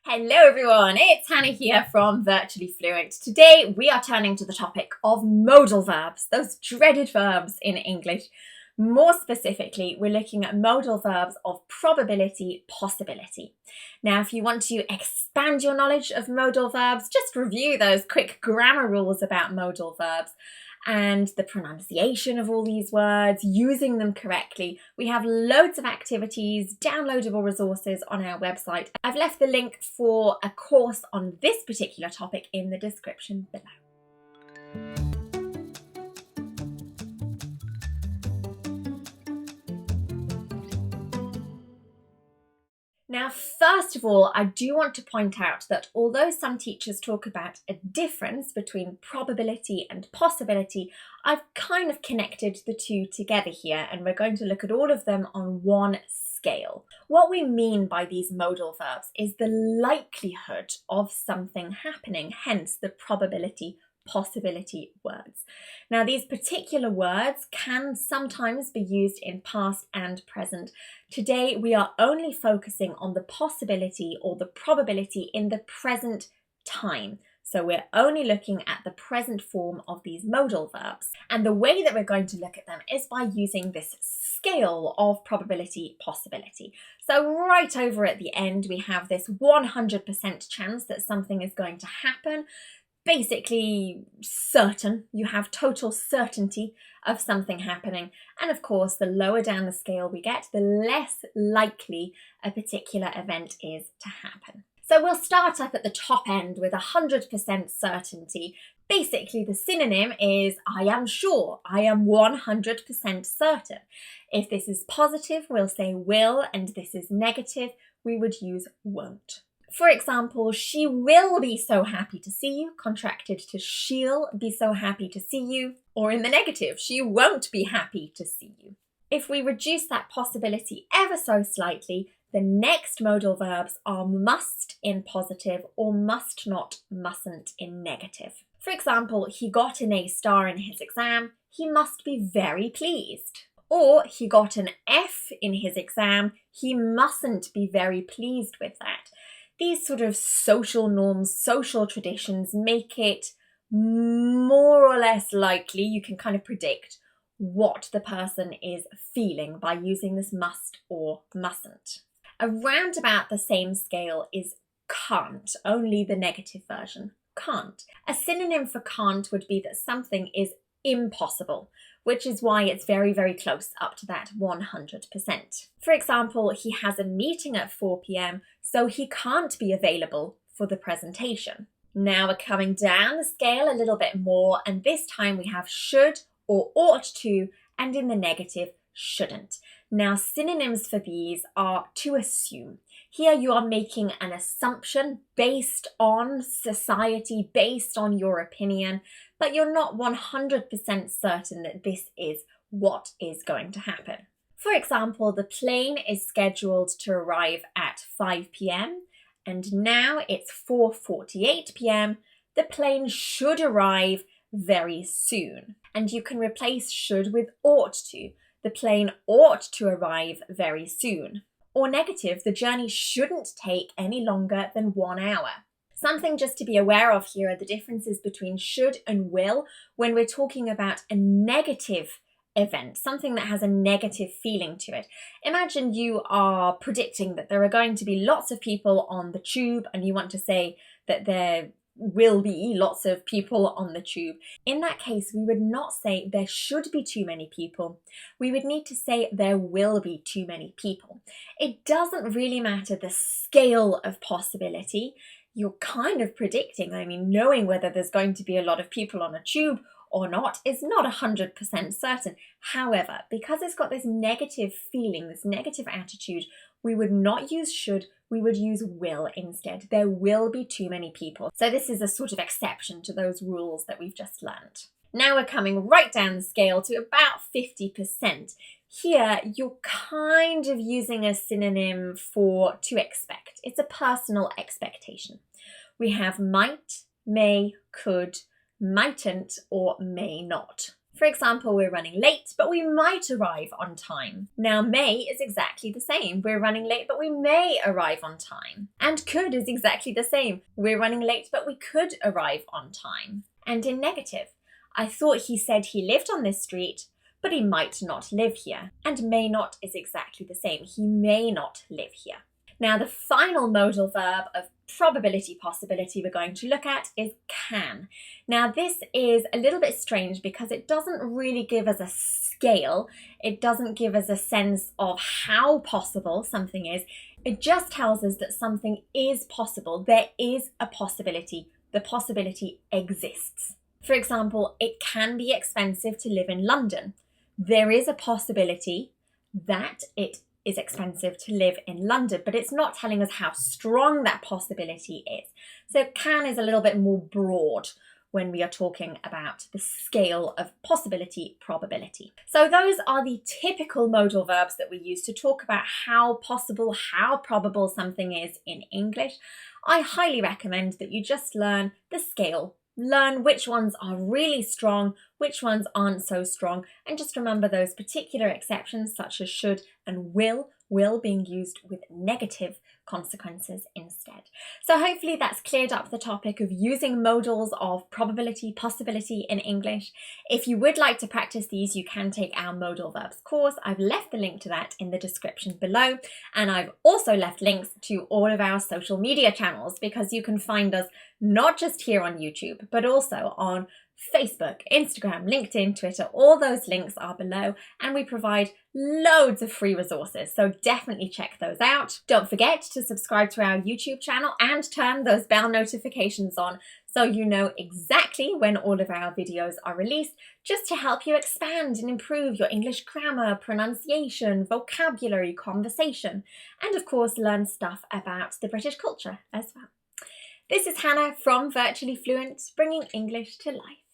Hello everyone, it's Hannah here from Virtually Fluent. Today we are turning to the topic of modal verbs, those dreaded verbs in English. More specifically, we're looking at modal verbs of probability, possibility. Now, if you want to expand your knowledge of modal verbs, just review those quick grammar rules about modal verbs and the pronunciation of all these words, using them correctly. We have loads of activities, downloadable resources on our website. I've left the link for a course on this particular topic in the description below. Now, first of all, I do want to point out that although some teachers talk about a difference between probability and possibility, I've kind of connected the two together here, and we're going to look at all of them on one scale. What we mean by these modal verbs is the likelihood of something happening, hence the probability possibility words. Now, these particular words can sometimes be used in past and present. Today, we are only focusing on the possibility or the probability in the present time. So we're only looking at the present form of these modal verbs. And the way that we're going to look at them is by using this scale of probability possibility. So right over at the end, we have this 100% chance that something is going to happen. Basically certain, you have total certainty of something happening. And of course, the lower down the scale we get, the less likely a particular event is to happen. So we'll start up at the top end with 100% certainty. Basically, the synonym is I am sure, I am 100% certain. If this is positive, we'll say will, and this is negative, we would use won't. For example, she will be so happy to see you, contracted to she'll be so happy to see you, or in the negative, she won't be happy to see you. If we reduce that possibility ever so slightly, the next modal verbs are must in positive or must not, mustn't in negative. For example, he got an A star in his exam, he must be very pleased. Or he got an F in his exam, he mustn't be very pleased with that. These sort of social norms, social traditions make it more or less likely, you can kind of predict what the person is feeling by using this must or mustn't. Around about the same scale is can't, only the negative version, can't. A synonym for can't would be that something is impossible, which is why it's very, very close up to that 100%. For example, he has a meeting at 4 p.m, so he can't be available for the presentation. Now we're coming down the scale a little bit more, and this time we have should or ought to, and in the negative, shouldn't. Now, synonyms for these are to assume. Here you are making an assumption based on society, based on your opinion, but you're not 100% certain that this is what is going to happen. For example, the plane is scheduled to arrive at 5 p.m. and now it's 4:48 p.m. The plane should arrive very soon. And you can replace should with ought to. The plane ought to arrive very soon. Or negative, the journey shouldn't take any longer than 1 hour. Something just to be aware of here are the differences between should and will when we're talking about a negative event, something that has a negative feeling to it. Imagine you are predicting that there are going to be lots of people on the tube and you want to say that there will be lots of people on the tube. In that case, we would not say there should be too many people. We would need to say there will be too many people. It doesn't really matter the scale of possibility. You're kind of predicting, knowing whether there's going to be a lot of people on a tube or not is not 100% certain. However, because it's got this negative feeling, this negative attitude, we would not use should, we would use will instead. There will be too many people. So this is a sort of exception to those rules that we've just learned. Now we're coming right down the scale to about 50%. Here, you're kind of using a synonym for to expect. It's a personal expectation. We have might, may, could, mightn't, or may not. For example, we're running late, but we might arrive on time. Now, may is exactly the same. We're running late, but we may arrive on time. And could is exactly the same. We're running late, but we could arrive on time. And in negative, I thought he said he lived on this street, but he might not live here. And may not is exactly the same. He may not live here. Now, the final modal verb of probability possibility we're going to look at is can. Now, this is a little bit strange because it doesn't really give us a scale. It doesn't give us a sense of how possible something is. It just tells us that something is possible. There is a possibility. The possibility exists. For example, it can be expensive to live in London. There is a possibility that it is expensive to live in London, but it's not telling us how strong that possibility is. So can is a little bit more broad when we are talking about the scale of possibility probability. So those are the typical modal verbs that we use to talk about how possible, how probable something is in English. I highly recommend that you just learn the scale. Learn which ones are really strong, which ones aren't so strong, and just remember those particular exceptions such as should and will being used with negative consequences instead. So hopefully that's cleared up the topic of using modals of probability, possibility in English. If you would like to practice these, you can take our modal verbs course. I've left the link to that in the description below, and I've also left links to all of our social media channels because you can find us not just here on YouTube, but also on Facebook, Instagram, LinkedIn, Twitter. All those links are below, and we provide loads of free resources, so definitely check those out. Don't forget to subscribe to our YouTube channel and turn those bell notifications on so you know exactly when all of our videos are released, just to help you expand and improve your English grammar, pronunciation, vocabulary, conversation, and of course learn stuff about the British culture as well. This is Hannah from Virtually Fluent, bringing English to life.